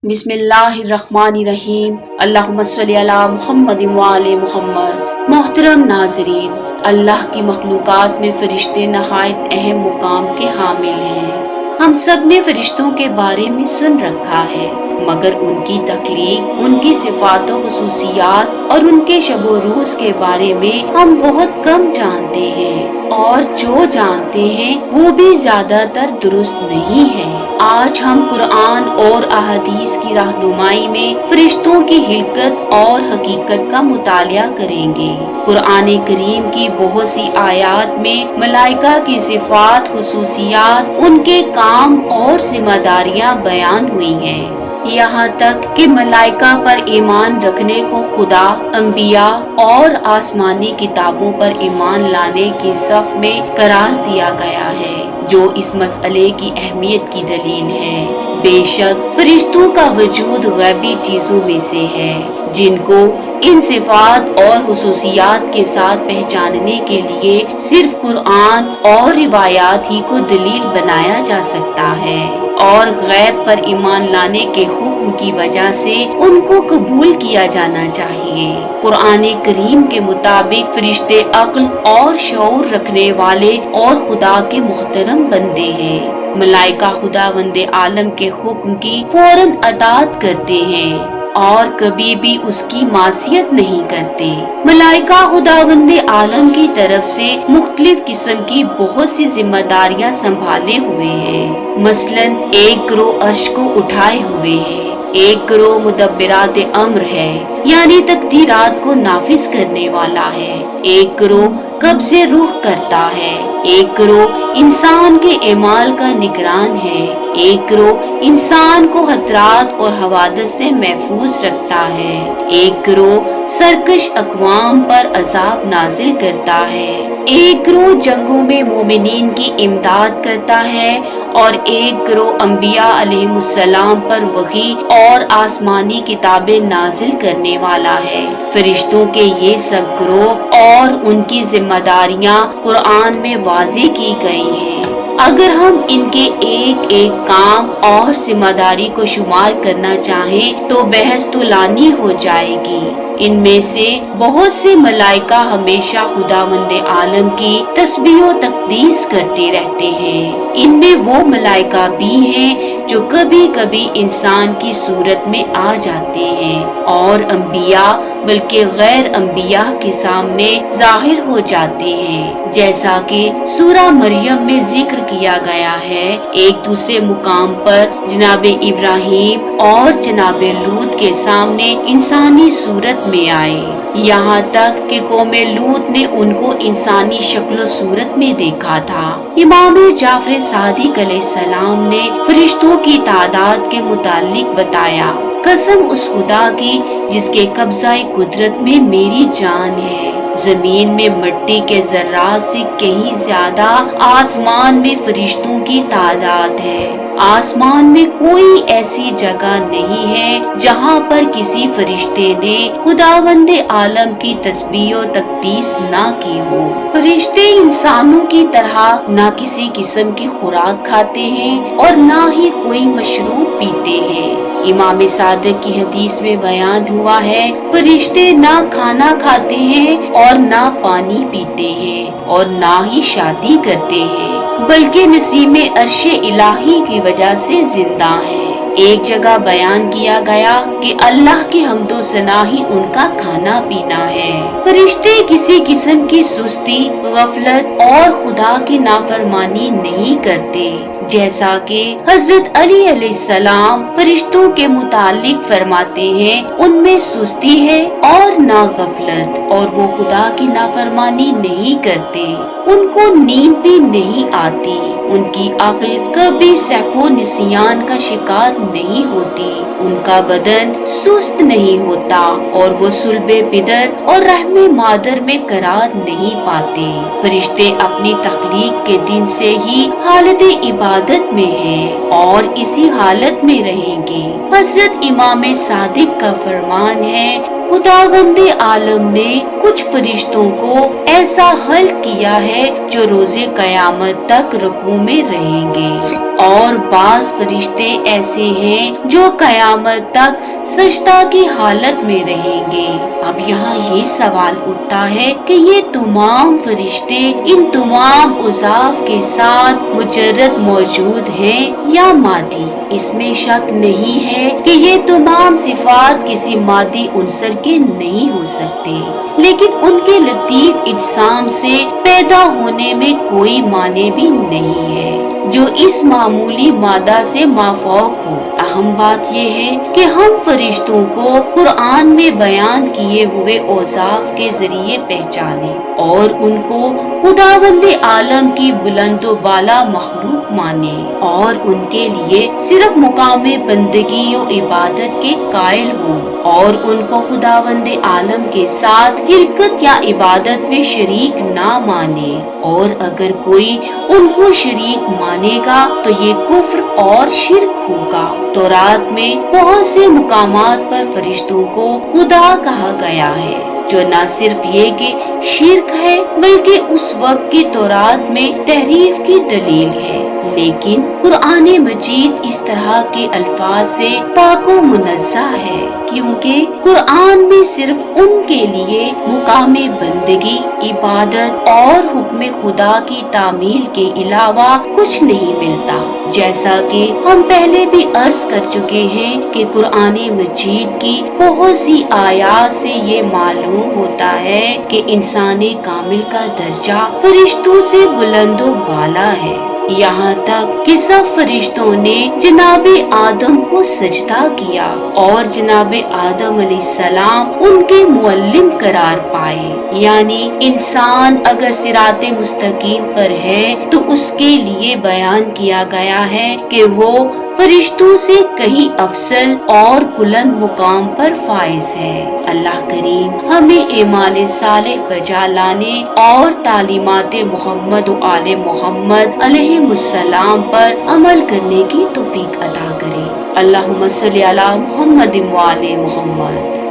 بسم اللہ الرحمن الرحیم، اللہم صلی علی محمد وآل محمد۔ محترم ناظرین، اللہ کی مخلوقات میں فرشتے نہایت اہم مقام کے حامل ہیں۔ ہم سب نے فرشتوں کے بارے میں سن رکھا ہے، مگر ان کی تخلیق، ان کی صفات و خصوصیات اور ان کے شب و روز کے بارے میں ہم بہت کم جانتے ہیں، اور جو جانتے ہیں وہ بھی زیادہ تر درست نہیں ہے۔ آج ہم قرآن اور احادیث کی رہنمائی میں فرشتوں کی خلقت اور حقیقت کا مطالعہ کریں گے۔ قرآن کریم کی بہت سی آیات میں ملائکہ کی صفات، خصوصیات، ان کے کام اور ذمہ داریاں بیان ہوئی ہیں۔ یہاں تک کہ ملائکہ پر ایمان رکھنے کو خدا، انبیاء اور آسمانی کتابوں پر ایمان لانے کی صف میں قرار دیا گیا ہے، جو اس مسئلے کی اہمیت کی دلیل ہے۔ بے شک فرشتوں کا وجود غیبی چیزوں میں سے ہے، جن کو ان صفات اور خصوصیات کے ساتھ پہچاننے کے لیے صرف قرآن اور روایات ہی کو دلیل بنایا جا سکتا ہے، اور غیب پر ایمان لانے کے حکم کی وجہ سے ان کو قبول کیا جانا چاہیے۔ قرآن کریم کے مطابق فرشتے عقل اور شعور رکھنے والے اور خدا کے محترم بندے ہیں۔ ملائکہ خداوند عالم کے حکم کی فوراً اطاعت کرتے ہیں اور کبھی بھی اس کی معصیت نہیں کرتے۔ ملائکہ خداوند عالم کی طرف سے مختلف قسم کی بہت سی ذمہ داریاں سنبھالے ہوئے ہیں۔ مثلاً ایک گروہ عرش کو اٹھائے ہوئے ہے، ایک گروہ مدبرات امر ہے، یعنی تقدیرات کو نافذ کرنے والا ہے، ایک گروہ قبض روح کرتا ہے، ایک گروہ انسان کے اعمال کا نگران ہے، ایک گروہ انسان کو خطرات اور حوادث سے محفوظ رکھتا ہے، ایک گروہ سرکش اقوام پر عذاب نازل کرتا ہے، ایک گروہ جنگوں میں مومنین کی امداد کرتا ہے، اور ایک گروہ انبیاء علیہ السلام پر وحی اور آسمانی کتابیں نازل کرنے والا ہے۔ فرشتوں کے یہ سب گروہ اور ان کی ذمہ داریاں قرآن میں واضح کی گئی ہیں۔ اگر ہم ان کے ایک ایک کام اور ذمہ داری کو شمار کرنا چاہیں تو بحث طولانی ہو جائے گی۔ ان میں سے بہت سے ملائکہ ہمیشہ خداوند عالم کی تسبیح و تقدیس کرتے رہتے ہیں۔ ان میں وہ ملائکہ بھی ہیں جو کبھی کبھی انسان کی صورت میں آ جاتے ہیں، اور انبیاء بلکہ غیر انبیاء کے سامنے ظاہر ہو جاتے ہیں، جیسا کہ سورہ مریم میں ذکر کیا گیا ہے۔ ایک دوسرے مقام پر جناب ابراہیم اور جناب لوط کے سامنے انسانی صورت میں آئے، یہاں تک کہ قوم لوط نے ان کو انسانی شکل و صورت میں دیکھا تھا۔ امام جعفر صادق علیہ السلام نے فرشتوں کی تعداد کے متعلق بتایا، قسم اس خدا کی جس کے قبضہ قدرت میں میری جان ہے، زمین میں مٹی کے ذرات سے کہیں زیادہ آسمان میں فرشتوں کی تعداد ہے۔ آسمان میں کوئی ایسی جگہ نہیں ہے جہاں پر کسی فرشتے نے خداوند عالم کی تسبیح و تقدیس نہ کی ہو۔ فرشتے انسانوں کی طرح نہ کسی قسم کی خوراک کھاتے ہیں اور نہ ہی کوئی مشروب پیتے ہیں۔ امام صادق کی حدیث میں بیان ہوا ہے، فرشتے نہ کھانا کھاتے ہیں اور نہ پانی پیتے ہیں اور نہ ہی شادی کرتے ہیں، بلکہ نسیم عرش الہی کی وجہ سے زندہ ہیں۔ ایک جگہ بیان کیا گیا کہ اللہ کی حمد و ثنا ہی ان کا کھانا پینا ہے۔ فرشتے کسی قسم کی سستی، غفلت اور خدا کی نافرمانی نہیں کرتے، جیسا کہ حضرت علی علیہ السلام فرشتوں کے متعلق فرماتے ہیں، ان میں سستی ہے اور نہ غفلت، اور وہ خدا کی نافرمانی نہیں کرتے، ان کو نیند بھی نہیں آتی، ان کی عقل کبھی سہو و نسیان کا شکار نہیں ہوتی، ان کا بدن سست نہیں ہوتا، اور وہ صلب پدر اور رحم مادر میں قرار نہیں پاتے۔ فرشتے اپنی تخلیق کے دن سے ہی حالت عبادت میں ہیں اور اسی حالت میں رہیں گے۔ حضرت امام صادق کا فرمان ہے، خداوند عالم نے کچھ فرشتوں کو ایسا خلق کیا ہے جو روزے قیامت تک رکوع میں رہیں گے، اور بعض فرشتے ایسے ہیں جو قیامت تک سجدہ کی حالت میں رہیں گے۔ اب یہاں یہ سوال اٹھتا ہے کہ یہ تمام فرشتے ان تمام اوصاف کے ساتھ مجرد موجود ہیں یا مادی؟ اس میں شک نہیں ہے کہ یہ تمام صفات کسی مادی عنصر کے نہیں ہو سکتے، لیکن ان کے لطیف اجسام سے پیدا ہونے میں کوئی معنی بھی نہیں ہے جو اس معمولی مادہ سے مافوق ہو۔ اہم بات یہ ہے کہ ہم فرشتوں کو قرآن میں بیان کیے ہوئے اوصاف کے ذریعے پہچانے اور ان کو خداوند عالم کی بلند و بالا مخلوق مانے اور ان کے لیے صرف مقام بندگی و عبادت کے قائل ہوں، اور ان کو خداوند عالم کے ساتھ شرکت یا عبادت میں شریک نہ مانے، اور اگر کوئی ان کو شریک مانے گا تو یہ کفر اور شرک ہوگا۔ تورات میں بہت سے مقامات پر فرشتوں کو خدا کہا گیا ہے، جو نہ صرف یہ کہ شرک ہے بلکہ اس وقت کی تورات میں تحریف کی دلیل ہے، لیکن قرآن مجید اس طرح کے الفاظ سے پاک و منزہ ہے، کیونکہ قرآن میں صرف ان کے لیے مقام بندگی، عبادت اور حکم خدا کی تعمیل کے علاوہ کچھ نہیں ملتا۔ جیسا کہ ہم پہلے بھی عرض کر چکے ہیں کہ قرآن مجید کی بہت سی آیات سے یہ معلوم ہوتا ہے کہ انسان کامل کا درجہ فرشتوں سے بلند و بالا ہے، یہاں تک کہ سب فرشتوں نے جناب آدم کو سجدہ کیا اور جناب آدم علیہ السلام ان کے معلم قرار پائے۔ یعنی انسان اگر صراط مستقیم پر ہے تو اس کے لیے بیان کیا گیا ہے کہ وہ فرشتوں سے کہیں افضل اور بلند مقام پر فائز ہے۔ اللہ کریم ہمیں اعمال صالح بجا لانے اور تعلیمات محمد و آل محمد علیہ السلام پر عمل کرنے کی توفیق عطا کرے۔ اللہم صلی علی محمد و آل محمد۔